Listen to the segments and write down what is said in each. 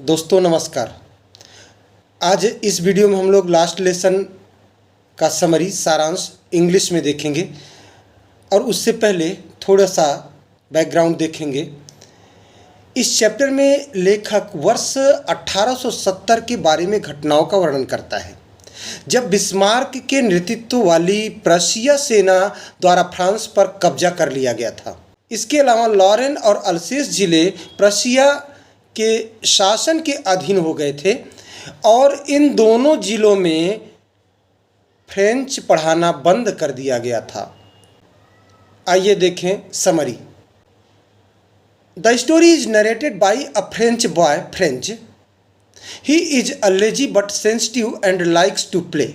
दोस्तों नमस्कार। आज इस वीडियो में हम लोग लास्ट लेसन का समरी सारांश इंग्लिश में देखेंगे और उससे पहले थोड़ा सा बैकग्राउंड देखेंगे। इस चैप्टर में लेखक वर्ष 1870 के बारे में घटनाओं का वर्णन करता है जब बिस्मार्क के नेतृत्व वाली प्रशिया सेना द्वारा फ्रांस पर कब्जा कर लिया गया था। इसके अलावा लॉरेन और अल्सेस जिले प्रशिया के शासन के अधीन हो गए थे और इन दोनों जिलों में फ्रेंच पढ़ाना बंद कर दिया गया था। आइए देखें summary. The story is narrated by a French boy French. He is a lazy but sensitive and likes to play.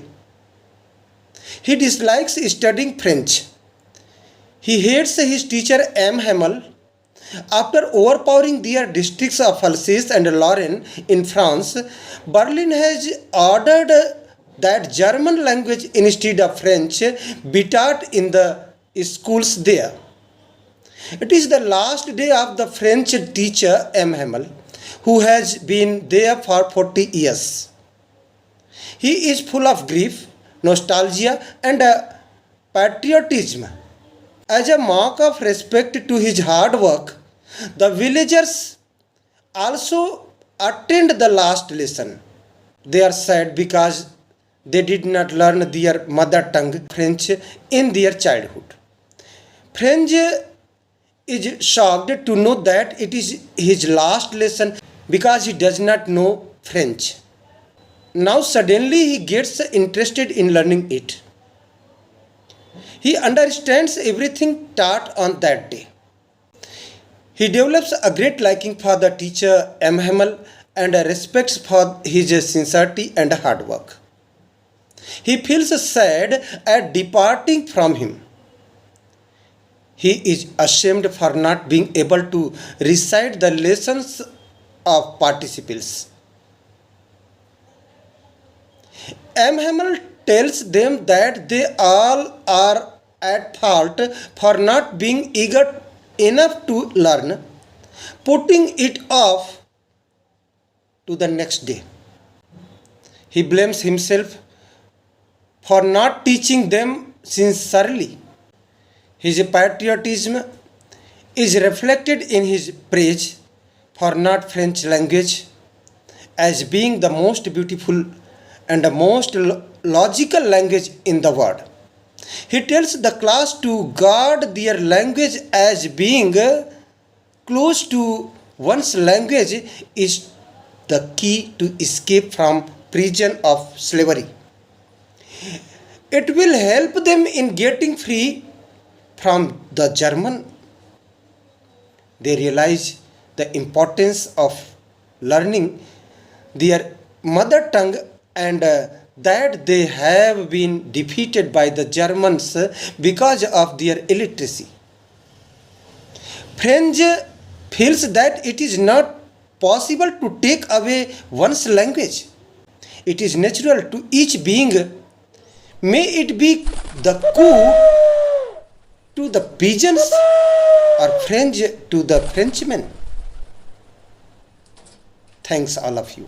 He dislikes studying French. He hates his teacher M. Hamel. After overpowering their districts of Alsace and Lorraine in France, Berlin has ordered that German language instead of French be taught in the schools there. It is the last day of the French teacher M. Hamel, who has been there for 40 years. He is full of grief, nostalgia, and patriotism. As a mark of respect to his hard work, the villagers also attend the last lesson. They are sad because they did not learn their mother tongue, French, in their childhood. French is shocked to know that it is his last lesson because he does not know French. Now suddenly he gets interested in learning it. He understands everything taught on that day. He develops a great liking for the teacher M. Hamel and respects for his sincerity and hard work. He feels sad at departing from him. He is ashamed for not being able to recite the lessons of participles. M. Hamel tells them that they all are at fault for not being eager enough to learn, putting it off to the next day. He blames himself for not teaching them sincerely. His patriotism is reflected in his praise for not French language as being the most beautiful and the most logical language in the world. He tells the class to guard their language as being close to one's language is the key to escape from prison of slavery. It will help them in getting free from the German. They realize the importance of learning their mother tongue and that they have been defeated by the Germans because of their illiteracy. French feels that it is not possible to take away one's language. It is natural to each being. May it be the coup to the pigeons or French to the Frenchmen. Thanks all of you.